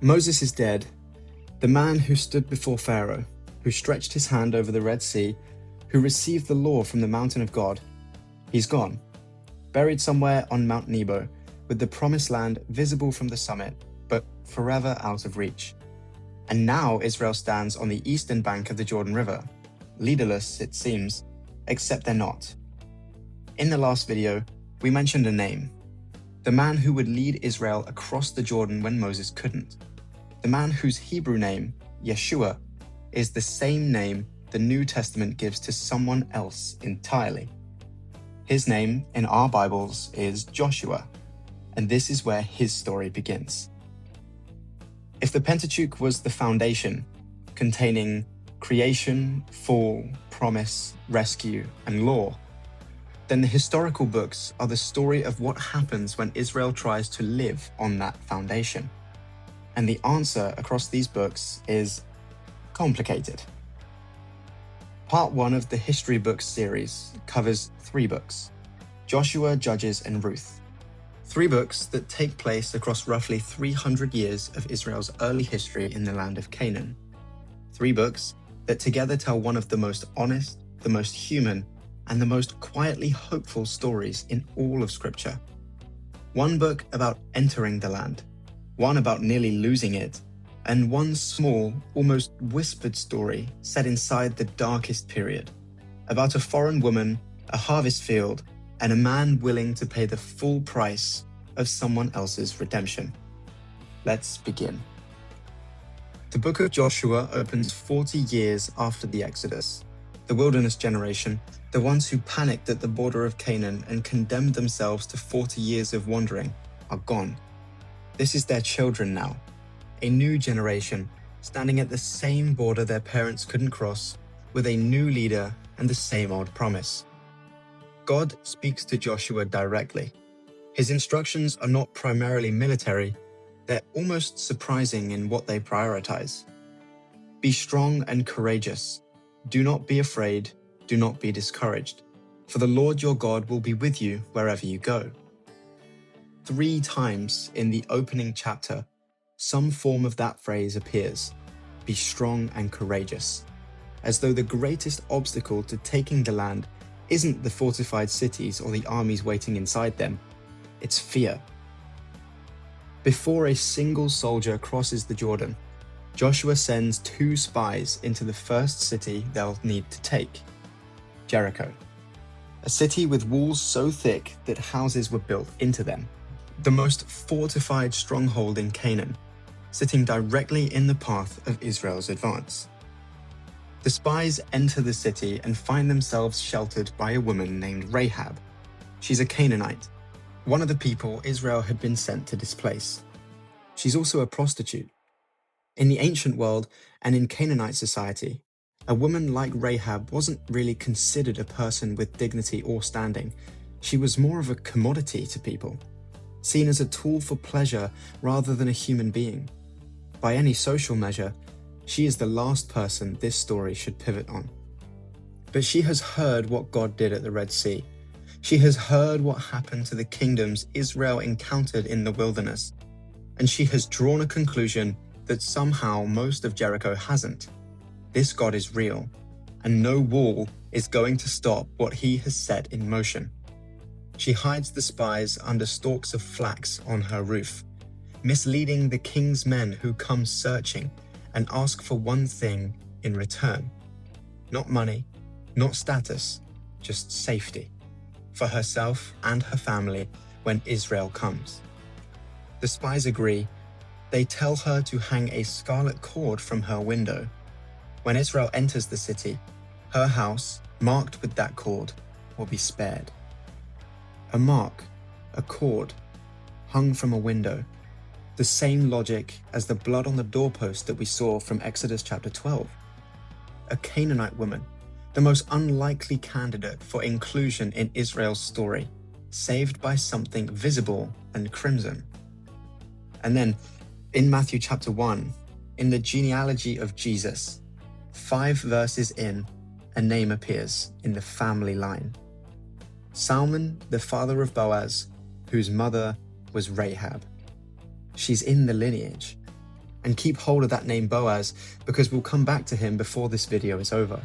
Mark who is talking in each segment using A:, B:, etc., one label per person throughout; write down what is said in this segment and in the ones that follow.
A: Moses is dead. The man who stood before Pharaoh, who stretched his hand over the Red Sea, who received the law from the mountain of God, he's gone, buried somewhere on Mount Nebo, with the promised land visible from the summit, but forever out of reach. And now Israel stands on the eastern bank of the Jordan River, leaderless it seems, except they're not. In the last video, we mentioned a name, the man who would lead Israel across the Jordan when Moses couldn't. The man whose Hebrew name, Yeshua, is the same name the New Testament gives to someone else entirely. His name in our Bibles is Joshua, and this is where his story begins. If the Pentateuch was the foundation, containing creation, fall, promise, rescue, and law, then the historical books are the story of what happens when Israel tries to live on that foundation. And the answer across these books is complicated. Part 1 of the History Books series covers 3 books: Joshua, Judges, and Ruth. 3 books that take place across roughly 300 years of Israel's early history in the land of Canaan. 3 books that together tell one of the most honest, the most human, and the most quietly hopeful stories in all of Scripture. 1 book about entering the land, 1 about nearly losing it, and 1 small, almost whispered story set inside the darkest period, about a foreign woman, a harvest field, and a man willing to pay the full price of someone else's redemption. Let's begin. The book of Joshua opens 40 years after the Exodus. The wilderness generation, the ones who panicked at the border of Canaan and condemned themselves to 40 years of wandering, are gone. This is their children now, a new generation standing at the same border their parents couldn't cross, with a new leader and the same old promise. God speaks to Joshua directly. His instructions are not primarily military, they're almost surprising in what they prioritize. Be strong and courageous. Do not be afraid, do not be discouraged, for the Lord your God will be with you wherever you go. 3 times in the opening chapter, some form of that phrase appears: be strong and courageous, as though the greatest obstacle to taking the land isn't the fortified cities or the armies waiting inside them, it's fear. Before a single soldier crosses the Jordan, Joshua sends 2 spies into the first city they'll need to take, Jericho, a city with walls so thick that houses were built into them, the most fortified stronghold in Canaan, sitting directly in the path of Israel's advance. The spies enter the city and find themselves sheltered by a woman named Rahab. She's a Canaanite, one of the people Israel had been sent to displace. She's also a prostitute. In the ancient world and in Canaanite society, a woman like Rahab wasn't really considered a person with dignity or standing. She was more of a commodity to people, seen as a tool for pleasure rather than a human being. By any social measure, she is the last person this story should pivot on. But she has heard what God did at the Red Sea. She has heard what happened to the kingdoms Israel encountered in the wilderness, and she has drawn a conclusion that somehow most of Jericho hasn't. This God is real, and no wall is going to stop what he has set in motion. She hides the spies under stalks of flax on her roof, misleading the king's men who come searching and ask for one thing in return. Not money, not status, just safety for herself and her family when Israel comes. The spies agree. They tell her to hang a scarlet cord from her window. When Israel enters the city, her house, marked with that cord, will be spared. A mark, a cord, hung from a window. The same logic as the blood on the doorpost that we saw from Exodus chapter 12. A Canaanite woman, the most unlikely candidate for inclusion in Israel's story, saved by something visible and crimson. And then, in Matthew chapter 1, in the genealogy of Jesus, 5 verses in, a name appears in the family line. Salmon, the father of Boaz, whose mother was Rahab. She's in the lineage. And keep hold of that name Boaz, because we'll come back to him before this video is over.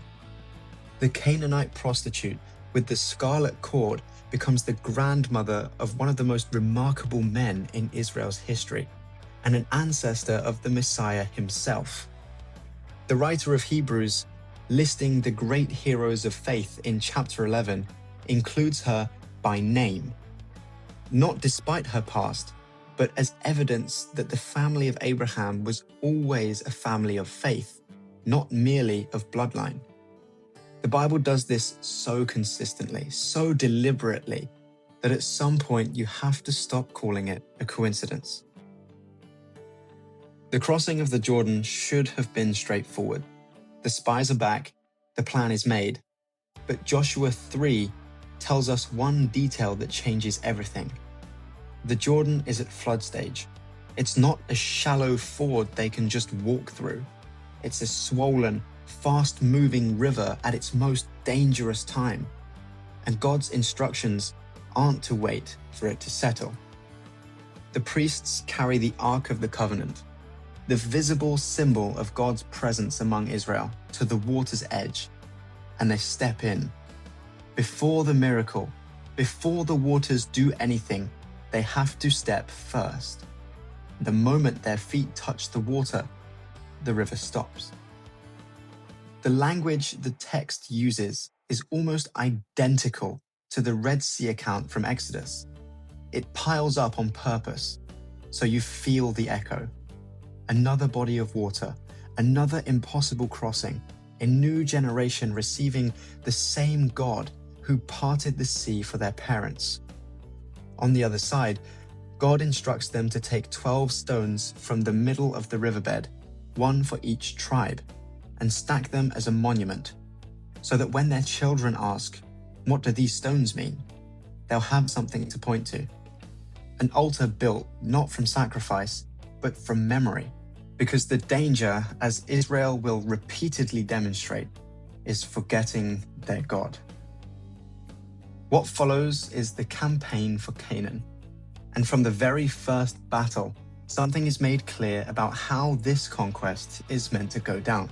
A: The Canaanite prostitute with the scarlet cord becomes the grandmother of one of the most remarkable men in Israel's history, and an ancestor of the Messiah himself. The writer of Hebrews, listing the great heroes of faith in chapter 11, includes her by name, not despite her past, but as evidence that the family of Abraham was always a family of faith, not merely of bloodline. The Bible does this so consistently, so deliberately, that at some point you have to stop calling it a coincidence. The crossing of the Jordan should have been straightforward. The spies are back, the plan is made, but Joshua 3 tells us one detail that changes everything. The Jordan is at flood stage. It's not a shallow ford they can just walk through. It's a swollen, fast-moving river at its most dangerous time. And God's instructions aren't to wait for it to settle. The priests carry the Ark of the Covenant, the visible symbol of God's presence among Israel, to the water's edge, and they step in. Before the miracle, before the waters do anything, they have to step first. The moment their feet touch the water, the river stops. The language the text uses is almost identical to the Red Sea account from Exodus. It piles up on purpose, so you feel the echo. Another body of water, another impossible crossing, a new generation receiving the same God who parted the sea for their parents. On the other side, God instructs them to take 12 stones from the middle of the riverbed, one for each tribe, and stack them as a monument, so that when their children ask, "What do these stones mean?" they'll have something to point to. An altar built not from sacrifice, but from memory, because the danger, as Israel will repeatedly demonstrate, is forgetting their God. What follows is the campaign for Canaan. And from the very first battle, something is made clear about how this conquest is meant to go down.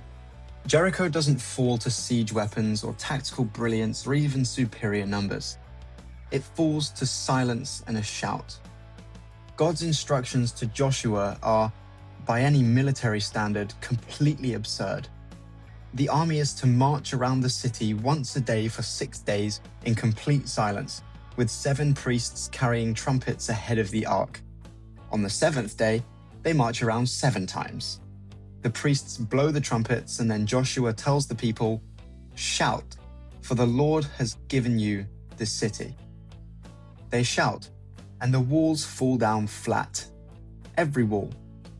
A: Jericho doesn't fall to siege weapons or tactical brilliance or even superior numbers. It falls to silence and a shout. God's instructions to Joshua are, by any military standard, completely absurd. The army is to march around the city once a day for 6 days in complete silence, with 7 priests carrying trumpets ahead of the ark. On the 7th day, they march around 7 times. The priests blow the trumpets, and then Joshua tells the people, "Shout, for the Lord has given you this city." They shout, and the walls fall down flat. Every wall,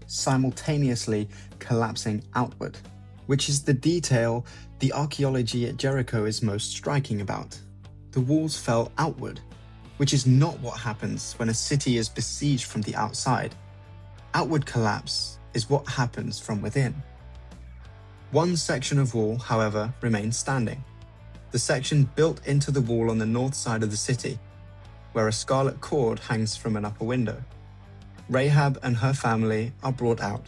A: simultaneously collapsing outward, which is the detail the archaeology at Jericho is most striking about. The walls fell outward, which is not what happens when a city is besieged from the outside. Outward collapse is what happens from within. One section of wall, however, remains standing. The section built into the wall on the north side of the city, where a scarlet cord hangs from an upper window. Rahab and her family are brought out,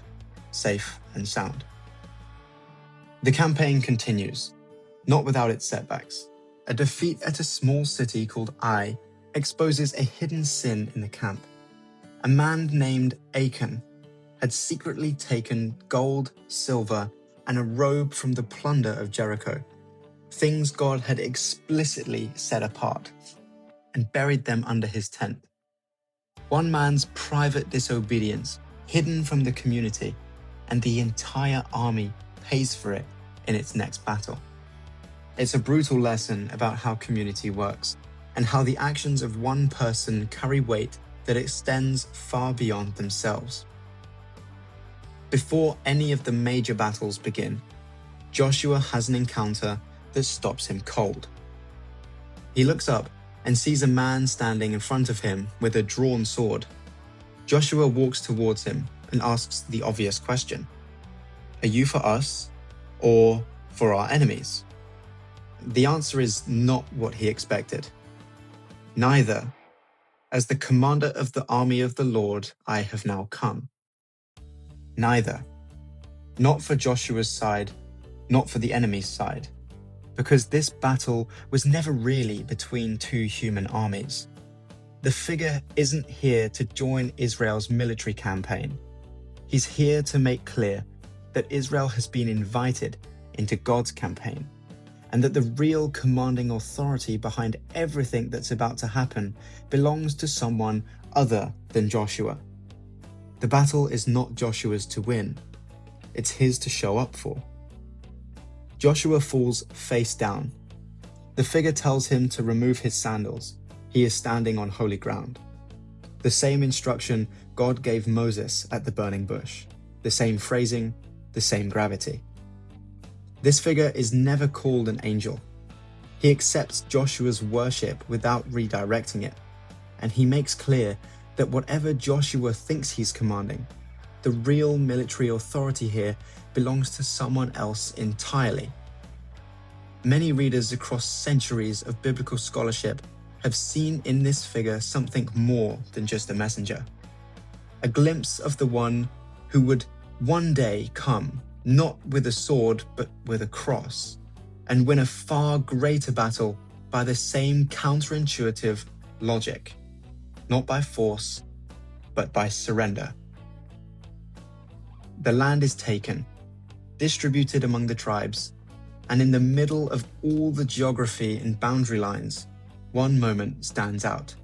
A: safe and sound. The campaign continues, not without its setbacks. A defeat at a small city called Ai exposes a hidden sin in the camp. A man named Achan had secretly taken gold, silver, and a robe from the plunder of Jericho, things God had explicitly set apart, and buried them under his tent. One man's private disobedience, hidden from the community, and the entire army pays for it in its next battle. It's a brutal lesson about how community works, and how the actions of one person carry weight that extends far beyond themselves. Before any of the major battles begin, Joshua has an encounter that stops him cold. He looks up and sees a man standing in front of him with a drawn sword. Joshua walks towards him and asks the obvious question: "Are you for us or for our enemies?" The answer is not what he expected. Neither. As the commander of the army of the Lord, I have now come. Neither. Not for Joshua's side, not for the enemy's side, because this battle was never really between two human armies. The figure isn't here to join Israel's military campaign. He's here to make clear that Israel has been invited into God's campaign, and that the real commanding authority behind everything that's about to happen belongs to someone other than Joshua. The battle is not Joshua's to win, it's his to show up for. Joshua falls face down. The figure tells him to remove his sandals. He is standing on holy ground. The same instruction God gave Moses at the burning bush. The same phrasing, the same gravity. This figure is never called an angel. He accepts Joshua's worship without redirecting it, and he makes clear that whatever Joshua thinks he's commanding, the real military authority here belongs to someone else entirely. Many readers across centuries of biblical scholarship have seen in this figure something more than just a messenger. A glimpse of the one who would one day come, not with a sword, but with a cross, and win a far greater battle by the same counterintuitive logic, not by force, but by surrender. The land is taken, distributed among the tribes, and in the middle of all the geography and boundary lines, one moment stands out.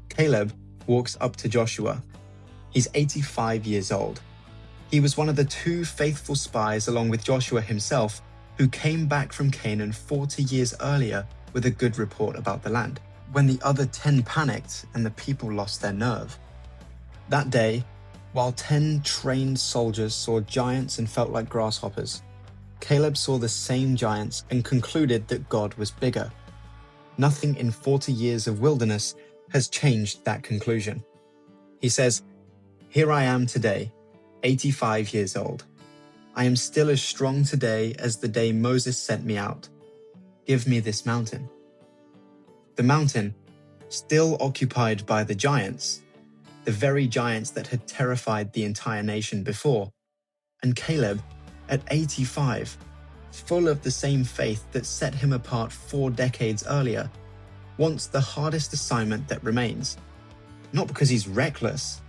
A: Caleb walks up to Joshua. He's 85 years old. He was one of the 2 faithful spies, along with Joshua himself, who came back from Canaan 40 years earlier with a good report about the land, when the other 10 panicked and the people lost their nerve. That day, while 10 trained soldiers saw giants and felt like grasshoppers, Caleb saw the same giants and concluded that God was bigger. Nothing in 40 years of wilderness has changed that conclusion. He says, "Here I am today, 85 years old. I am still as strong today as the day Moses sent me out. Give me this mountain." The mountain, still occupied by the giants, the very giants that had terrified the entire nation before, and Caleb, at 85, full of the same faith that set him apart 4 decades earlier, wants the hardest assignment that remains, not because he's reckless,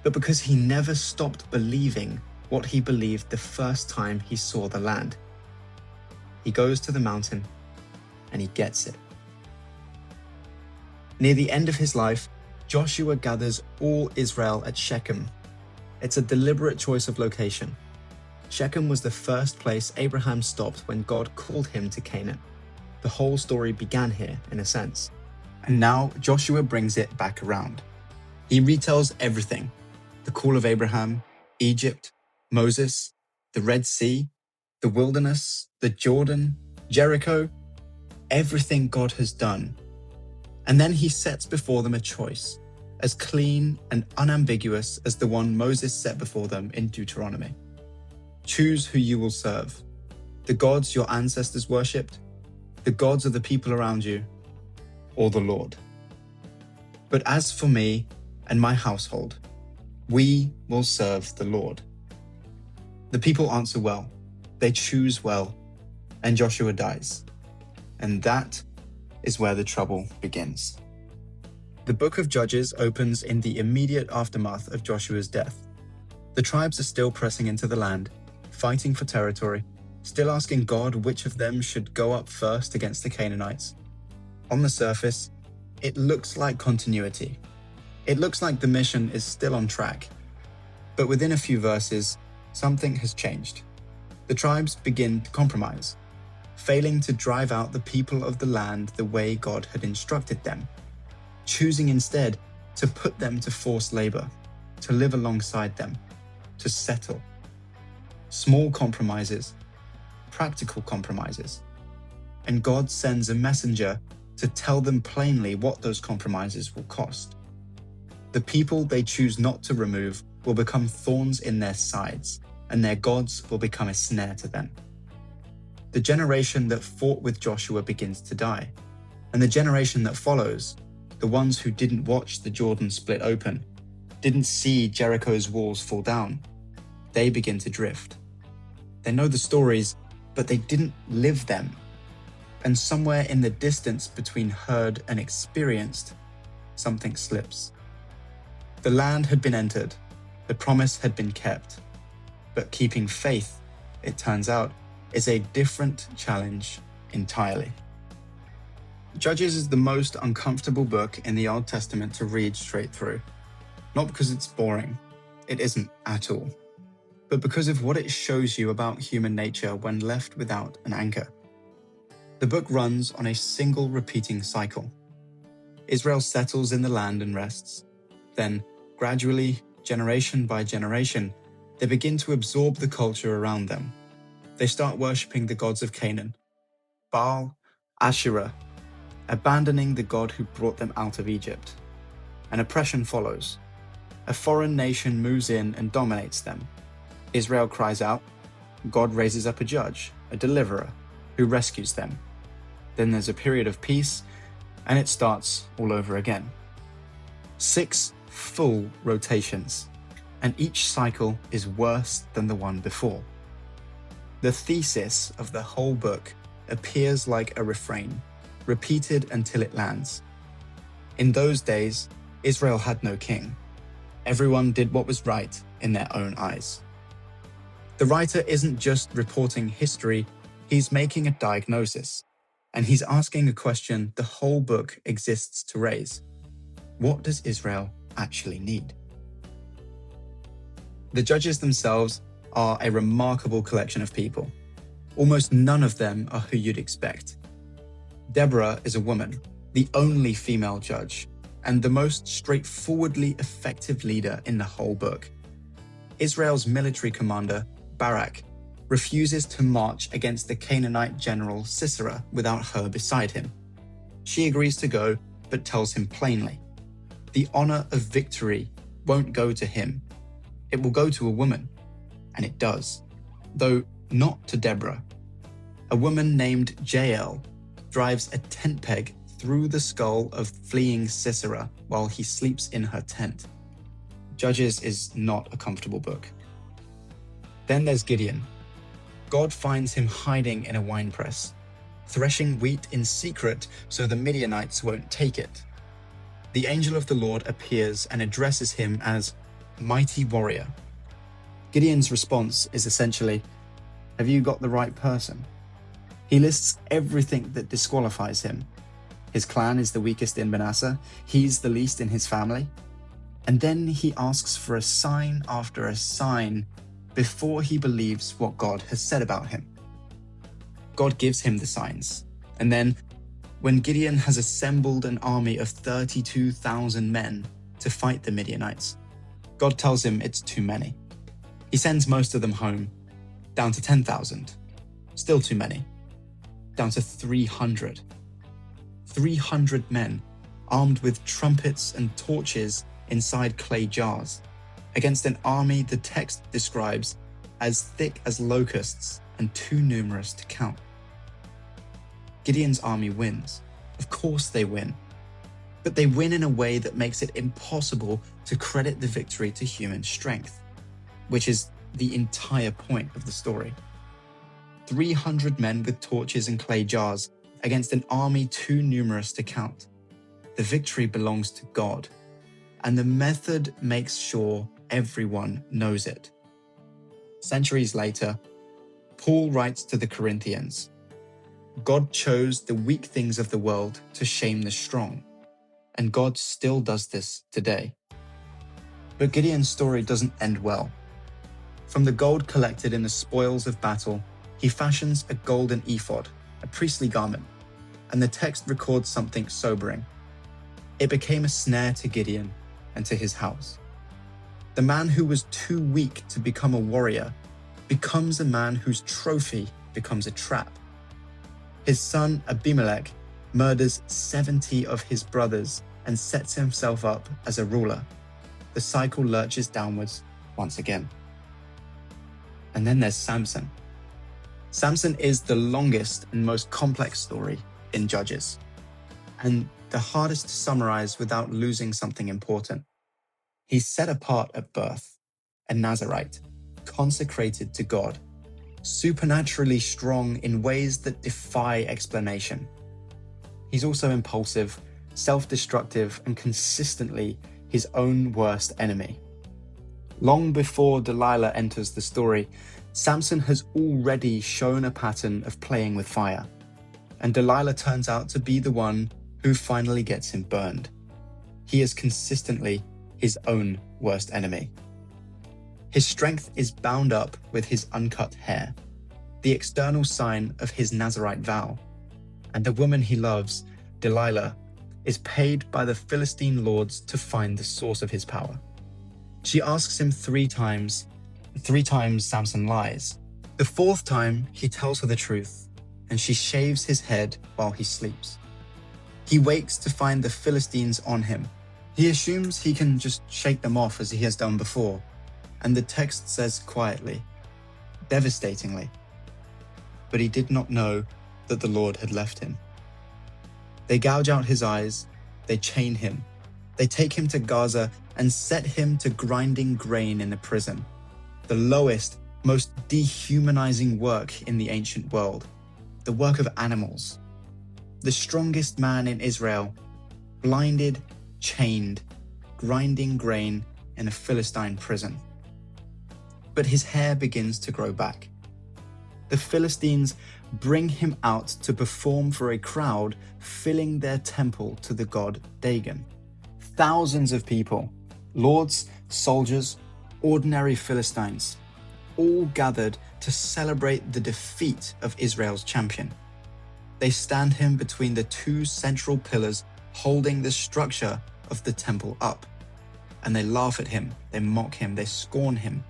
A: but because he never stopped believing what he believed the first time he saw the land. He goes to the mountain and he gets it. Near the end of his life, Joshua gathers all Israel at Shechem. It's a deliberate choice of location. Shechem was the first place Abraham stopped when God called him to Canaan. The whole story began here, in a sense. And now Joshua brings it back around. He retells everything: the call of Abraham, Egypt, Moses, the Red Sea, the wilderness, the Jordan, Jericho, everything God has done. And then he sets before them a choice, as clean and unambiguous as the one Moses set before them in Deuteronomy. Choose who you will serve: the gods your ancestors worshipped, the gods of the people around you, or the Lord. But as for me and my household, we will serve the Lord. The people answer well, they choose well, and Joshua dies. And that is where the trouble begins. The book of Judges opens in the immediate aftermath of Joshua's death. The tribes are still pressing into the land, fighting for territory, still asking God which of them should go up first against the Canaanites. On the surface, it looks like continuity. It looks like the mission is still on track. But within a few verses, something has changed. The tribes begin to compromise, failing to drive out the people of the land the way God had instructed them, choosing instead to put them to forced labor, to live alongside them, to settle. Small compromises, practical compromises. And God sends a messenger to tell them plainly what those compromises will cost. The people they choose not to remove will become thorns in their sides, and their gods will become a snare to them. The generation that fought with Joshua begins to die, and the generation that follows, the ones who didn't watch the Jordan split open, didn't see Jericho's walls fall down, they begin to drift. They know the stories, but they didn't live them. And somewhere in the distance between heard and experienced, something slips. The land had been entered, the promise had been kept, but keeping faith, it turns out, is a different challenge entirely. Judges is the most uncomfortable book in the Old Testament to read straight through. Not because it's boring, it isn't at all, but because of what it shows you about human nature when left without an anchor. The book runs on a single repeating cycle. Israel settles in the land and rests. Then, gradually, generation by generation, they begin to absorb the culture around them. They start worshipping the gods of Canaan, Baal, Asherah, abandoning the God who brought them out of Egypt. An oppression follows. A foreign nation moves in and dominates them. Israel cries out. God raises up a judge, a deliverer, who rescues them. Then there's a period of peace, and it starts all over again. 6 full rotations, and each cycle is worse than the one before. The thesis of the whole book appears like a refrain, repeated until it lands. In those days, Israel had no king. Everyone did what was right in their own eyes. The writer isn't just reporting history, he's making a diagnosis, and he's asking a question the whole book exists to raise. What does Israel actually need? The judges themselves are a remarkable collection of people. Almost none of them are who you'd expect. Deborah is a woman, the only female judge, and the most straightforwardly effective leader in the whole book. Israel's military commander, Barak, refuses to march against the Canaanite general Sisera without her beside him. She agrees to go, but tells him plainly, the honor of victory won't go to him. It will go to a woman, and it does, though not to Deborah. A woman named Jael drives a tent peg through the skull of fleeing Sisera while he sleeps in her tent. Judges is not a comfortable book. Then there's Gideon. God finds him hiding in a winepress, threshing wheat in secret so the Midianites won't take it. The angel of the Lord appears and addresses him as mighty warrior. Gideon's response is essentially, have you got the right person? He lists everything that disqualifies him. His clan is the weakest in Manasseh, he's the least in his family. And then he asks for a sign after a sign before he believes what God has said about him. God gives him the signs, and then, when Gideon has assembled an army of 32,000 men to fight the Midianites, God tells him it's too many. He sends most of them home, down to 10,000. Still too many. Down to 300. 300 men, armed with trumpets and torches inside clay jars, against an army the text describes as thick as locusts and too numerous to count. Gideon's army wins. Of course they win. But they win in a way that makes it impossible to credit the victory to human strength, which is the entire point of the story. 300 men with torches and clay jars against an army too numerous to count. The victory belongs to God, and the method makes sure everyone knows it. Centuries later, Paul writes to the Corinthians, God chose the weak things of the world to shame the strong, and God still does this today. But Gideon's story doesn't end well. From the gold collected in the spoils of battle, he fashions a golden ephod, a priestly garment, and the text records something sobering. It became a snare to Gideon and to his house. The man who was too weak to become a warrior becomes a man whose trophy becomes a trap. His son Abimelech murders 70 of his brothers and sets himself up as a ruler. The cycle lurches downwards once again. And then there's Samson. Samson is the longest and most complex story in Judges, and the hardest to summarize without losing something important. He's set apart at birth, a Nazirite, consecrated to God, supernaturally strong in ways that defy explanation. He's also impulsive, self-destructive, and consistently his own worst enemy. Long before Delilah enters the story, Samson has already shown a pattern of playing with fire, and Delilah turns out to be the one who finally gets him burned. He is consistently his own worst enemy. His strength is bound up with his uncut hair, the external sign of his Nazirite vow, and the woman he loves, Delilah, is paid by the Philistine lords to find the source of his power. She asks him 3 times. 3 times Samson lies. The 4th time, he tells her the truth, and she shaves his head while he sleeps. He wakes to find the Philistines on him. He assumes he can just shake them off as he has done before, and the text says quietly, devastatingly, but he did not know that the Lord had left him. They gouge out his eyes, they chain him, they take him to Gaza and set him to grinding grain in the prison, the lowest, most dehumanizing work in the ancient world, the work of animals. The strongest man in Israel, blinded, chained, grinding grain in a Philistine prison. But his hair begins to grow back. The Philistines bring him out to perform for a crowd filling their temple to the god Dagon. Thousands of people, lords, soldiers, ordinary Philistines, all gathered to celebrate the defeat of Israel's champion. They stand him between the 2 central pillars holding the structure of the temple up. And they laugh at him, they mock him, they scorn him.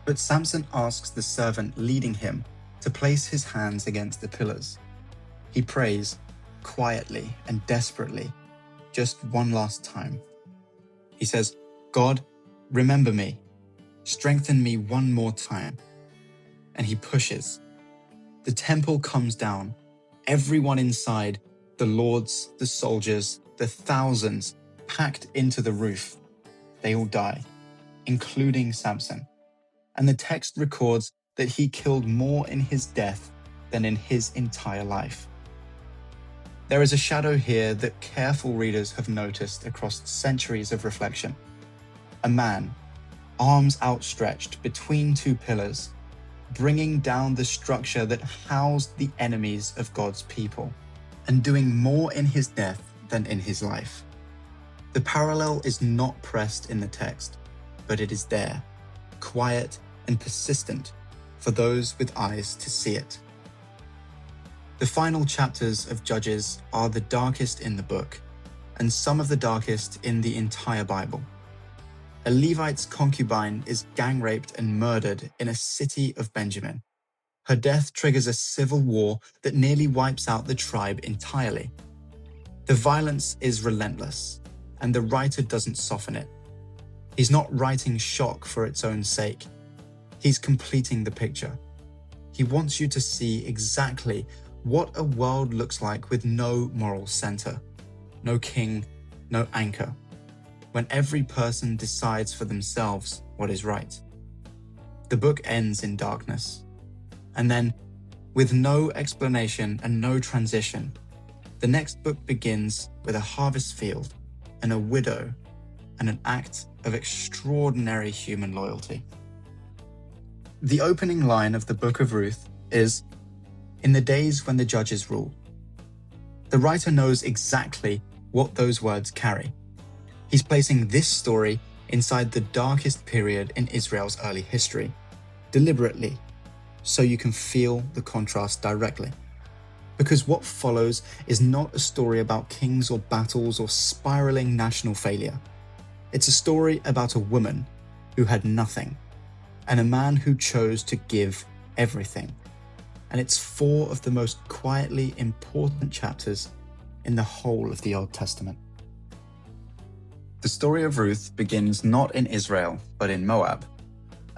A: But Samson asks the servant leading him to place his hands against the pillars. He prays quietly and desperately, just one last time. He says, "God, remember me. Strengthen me one more time." And he pushes. The temple comes down. Everyone inside, the lords, the soldiers, the thousands, packed into the roof. They all die, including Samson. And the text records that he killed more in his death than in his entire life. There is a shadow here that careful readers have noticed across centuries of reflection. A man, arms outstretched between 2 pillars, bringing down the structure that housed the enemies of God's people, and doing more in his death than in his life. The parallel is not pressed in the text, but it is there, quiet and persistent for those with eyes to see it. The final chapters of Judges are the darkest in the book, and some of the darkest in the entire Bible. A Levite's concubine is gang raped and murdered in a city of Benjamin. Her death triggers a civil war that nearly wipes out the tribe entirely. The violence is relentless, and the writer doesn't soften it. He's not writing shock for its own sake. He's completing the picture. He wants you to see exactly what a world looks like with no moral center, no king, no anchor, when every person decides for themselves what is right. The book ends in darkness. And then, with no explanation and no transition, the next book begins with a harvest field and a widow and an act of extraordinary human loyalty. The opening line of the book of Ruth is, "In the days when the judges ruled." The writer knows exactly what those words carry. He's placing this story inside the darkest period in Israel's early history, deliberately, so you can feel the contrast directly. Because what follows is not a story about kings or battles or spiraling national failure. It's a story about a woman who had nothing, and a man who chose to give everything. And it's 4 of the most quietly important chapters in the whole of the Old Testament. The story of Ruth begins not in Israel, but in Moab.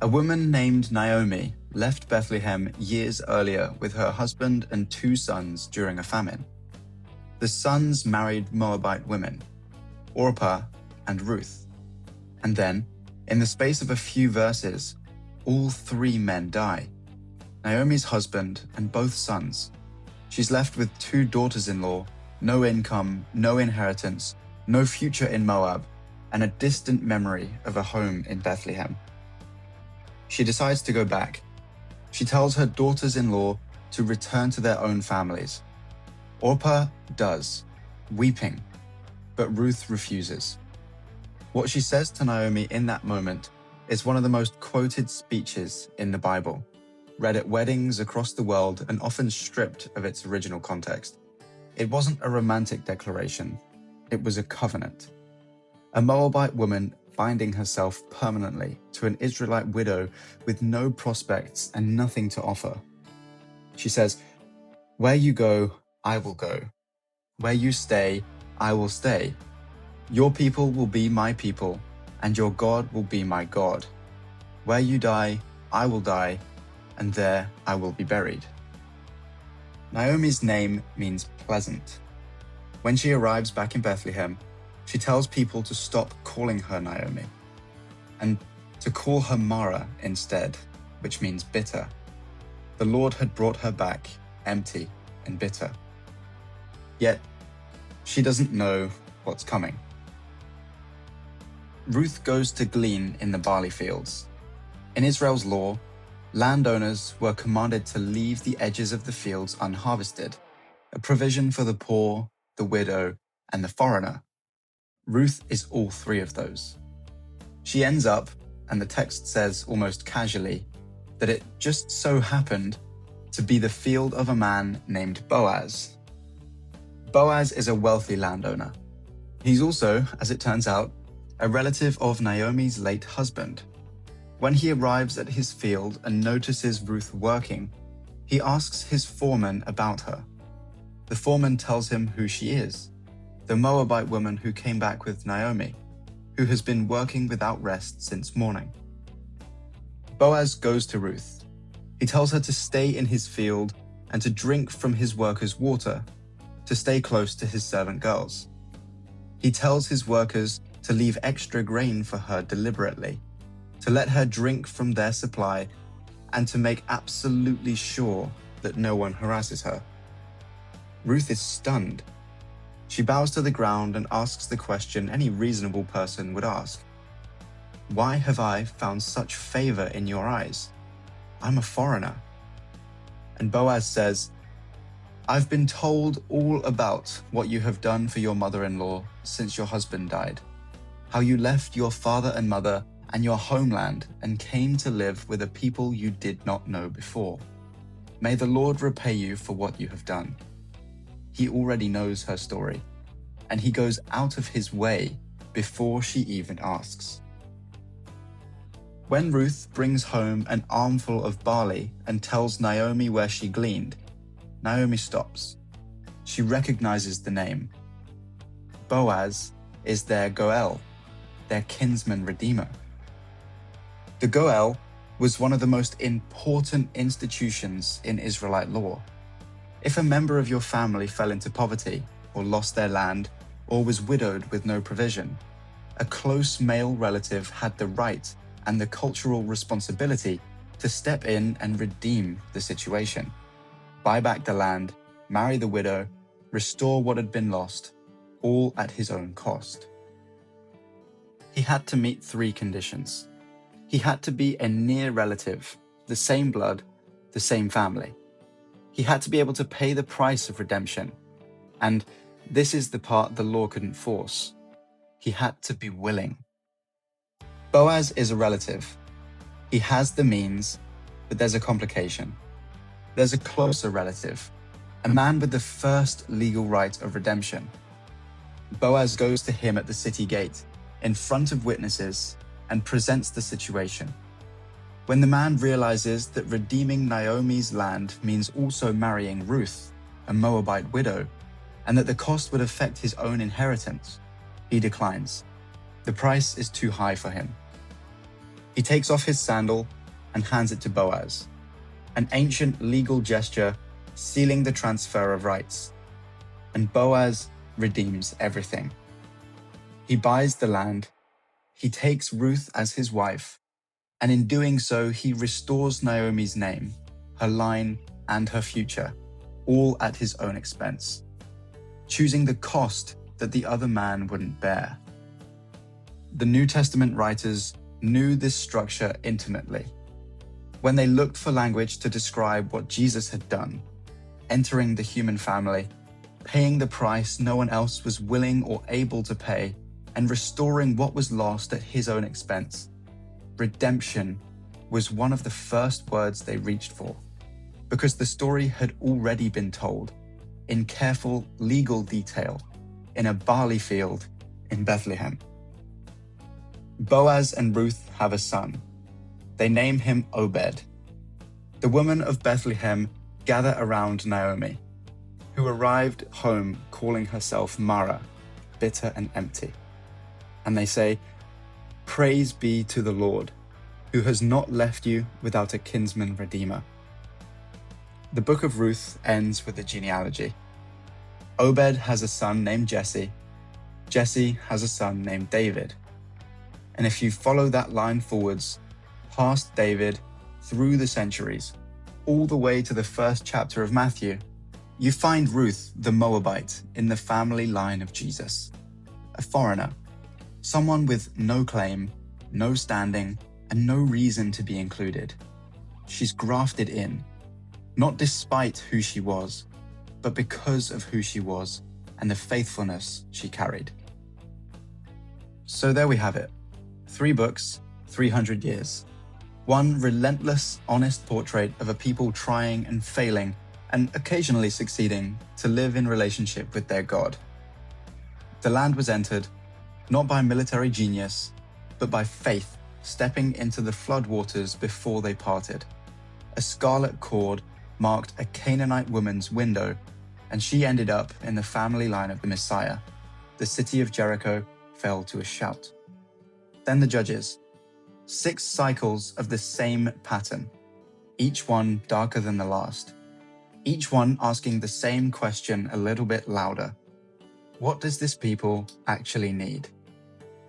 A: A woman named Naomi left Bethlehem years earlier with her husband and 2 sons during a famine. The sons married Moabite women, Orpah and Ruth. And then, in the space of a few verses, all 3 men die: Naomi's husband and both sons. She's left with 2 daughters-in-law, no income, no inheritance, no future in Moab, and a distant memory of a home in Bethlehem. She decides to go back. She tells her daughters-in-law to return to their own families. Orpah does, weeping, but Ruth refuses. What she says to Naomi in that moment is one of the most quoted speeches in the Bible, read at weddings across the world and often stripped of its original context. It wasn't a romantic declaration, it was a covenant. A Moabite woman binding herself permanently to an Israelite widow with no prospects and nothing to offer. She says, "Where you go, I will go. Where you stay, I will stay. Your people will be my people, and your God will be my God. Where you die, I will die, and there I will be buried." Naomi's name means pleasant. When she arrives back in Bethlehem, she tells people to stop calling her Naomi and to call her Mara instead, which means bitter. The Lord had brought her back empty and bitter. Yet, she doesn't know what's coming. Ruth goes to glean in the barley fields. In Israel's law, landowners were commanded to leave the edges of the fields unharvested, a provision for the poor, the widow, and the foreigner. Ruth is all 3 of those. She ends up, and the text says almost casually, that it just so happened to be the field of a man named Boaz. Boaz is a wealthy landowner. He's also, as it turns out, a relative of Naomi's late husband. When he arrives at his field and notices Ruth working, he asks his foreman about her. The foreman tells him who she is, the Moabite woman who came back with Naomi, who has been working without rest since morning. Boaz goes to Ruth. He tells her to stay in his field and to drink from his workers' water, to stay close to his servant girls. He tells his workers to leave extra grain for her deliberately, to let her drink from their supply, and to make absolutely sure that no one harasses her. Ruth is stunned. She bows to the ground and asks the question any reasonable person would ask. "Why have I found such favor in your eyes? I'm a foreigner." And Boaz says, "I've been told all about what you have done for your mother-in-law since your husband died, how you left your father and mother and your homeland and came to live with a people you did not know before. May the Lord repay you for what you have done." He already knows her story, and he goes out of his way before she even asks. When Ruth brings home an armful of barley and tells Naomi where she gleaned, Naomi stops. She recognizes the name. Boaz is their Goel, their kinsman redeemer. The Goel was one of the most important institutions in Israelite law. If a member of your family fell into poverty, or lost their land, or was widowed with no provision, a close male relative had the right and the cultural responsibility to step in and redeem the situation, buy back the land, marry the widow, restore what had been lost, all at his own cost. He had to meet 3 conditions. He had to be a near relative, the same blood, the same family. He had to be able to pay the price of redemption. And this is the part the law couldn't force. He had to be willing. Boaz is a relative. He has the means, but there's a complication. There's a closer relative, a man with the first legal right of redemption. Boaz goes to him at the city gate, in front of witnesses, and presents the situation. When the man realizes that redeeming Naomi's land means also marrying Ruth, a Moabite widow, and that the cost would affect his own inheritance, he declines. The price is too high for him. He takes off his sandal and hands it to Boaz, an ancient legal gesture sealing the transfer of rights. And Boaz redeems everything. He buys the land, he takes Ruth as his wife, And in doing so, he restores Naomi's name, her line, and her future, all at his own expense, choosing the cost that the other man wouldn't bear. The New Testament writers knew this structure intimately. When they looked for language to describe what Jesus had done, entering the human family, paying the price no one else was willing or able to pay, and restoring what was lost at his own expense, redemption was one of the first words they reached for, because the story had already been told, in careful legal detail, in a barley field in Bethlehem. Boaz and Ruth have a son. They name him Obed. The women of Bethlehem gather around Naomi, who arrived home calling herself Mara, bitter and empty. And they say, "Praise be to the Lord, who has not left you without a kinsman redeemer." The book of Ruth ends with a genealogy. Obed has a son named Jesse. Jesse has a son named David. And if you follow that line forwards, past David, through the centuries, all the way to the first chapter of Matthew, you find Ruth the Moabite in the family line of Jesus. A foreigner, someone with no claim, no standing, and no reason to be included. She's grafted in, not despite who she was, but because of who she was and the faithfulness she carried. So there we have it. 3 books, 300 years. One relentless, honest portrait of a people trying and failing, and occasionally succeeding, to live in relationship with their God. The land was entered, not by military genius, but by faith stepping into the floodwaters before they parted. A scarlet cord marked a Canaanite woman's window, and she ended up in the family line of the Messiah. The city of Jericho fell to a shout. Then the Judges. 6 cycles of the same pattern, each one darker than the last. Each one asking the same question a little bit louder. What does this people actually need?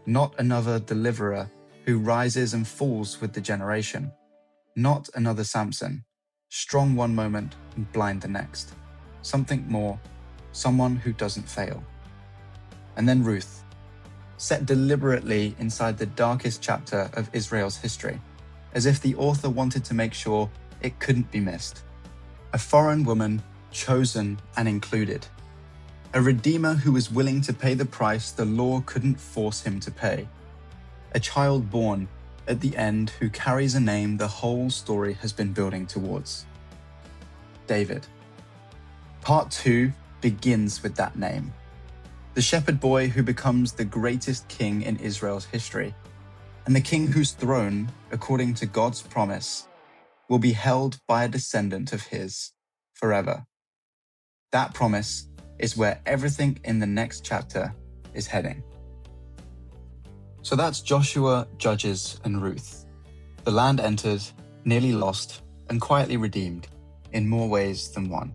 A: Not another deliverer who rises and falls with the generation. Not another Samson, strong one moment and blind the next. Something more, someone who doesn't fail. And then Ruth, set deliberately inside the darkest chapter of Israel's history, as if the author wanted to make sure it couldn't be missed. A foreign woman, chosen and included. A redeemer who was willing to pay the price the law couldn't force him to pay. A child born at the end who carries a name the whole story has been building towards. David. Part 2 begins with that name. The shepherd boy who becomes the greatest king in Israel's history, and the king whose throne, according to God's promise, will be held by a descendant of his forever. That promise is where everything in the next chapter is heading. So that's Joshua, Judges, and Ruth. The land entered, nearly lost, and quietly redeemed in more ways than one.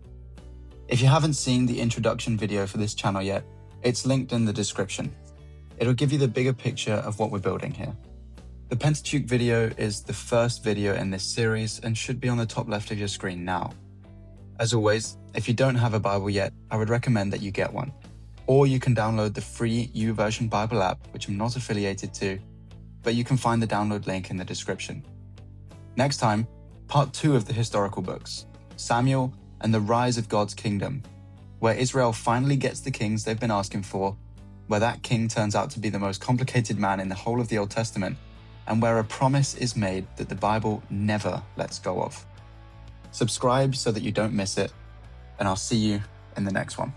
A: If you haven't seen the introduction video for this channel yet, it's linked in the description. It'll give you the bigger picture of what we're building here. The Pentateuch video is the first video in this series and should be on the top left of your screen now. As always, if you don't have a Bible yet, I would recommend that you get one. Or you can download the free YouVersion Bible app, which I'm not affiliated to, but you can find the download link in the description. Next time, part 2 of the historical books, Samuel and the rise of God's kingdom, where Israel finally gets the kings they've been asking for, where that king turns out to be the most complicated man in the whole of the Old Testament, and where a promise is made that the Bible never lets go of. Subscribe so that you don't miss it, and I'll see you in the next one.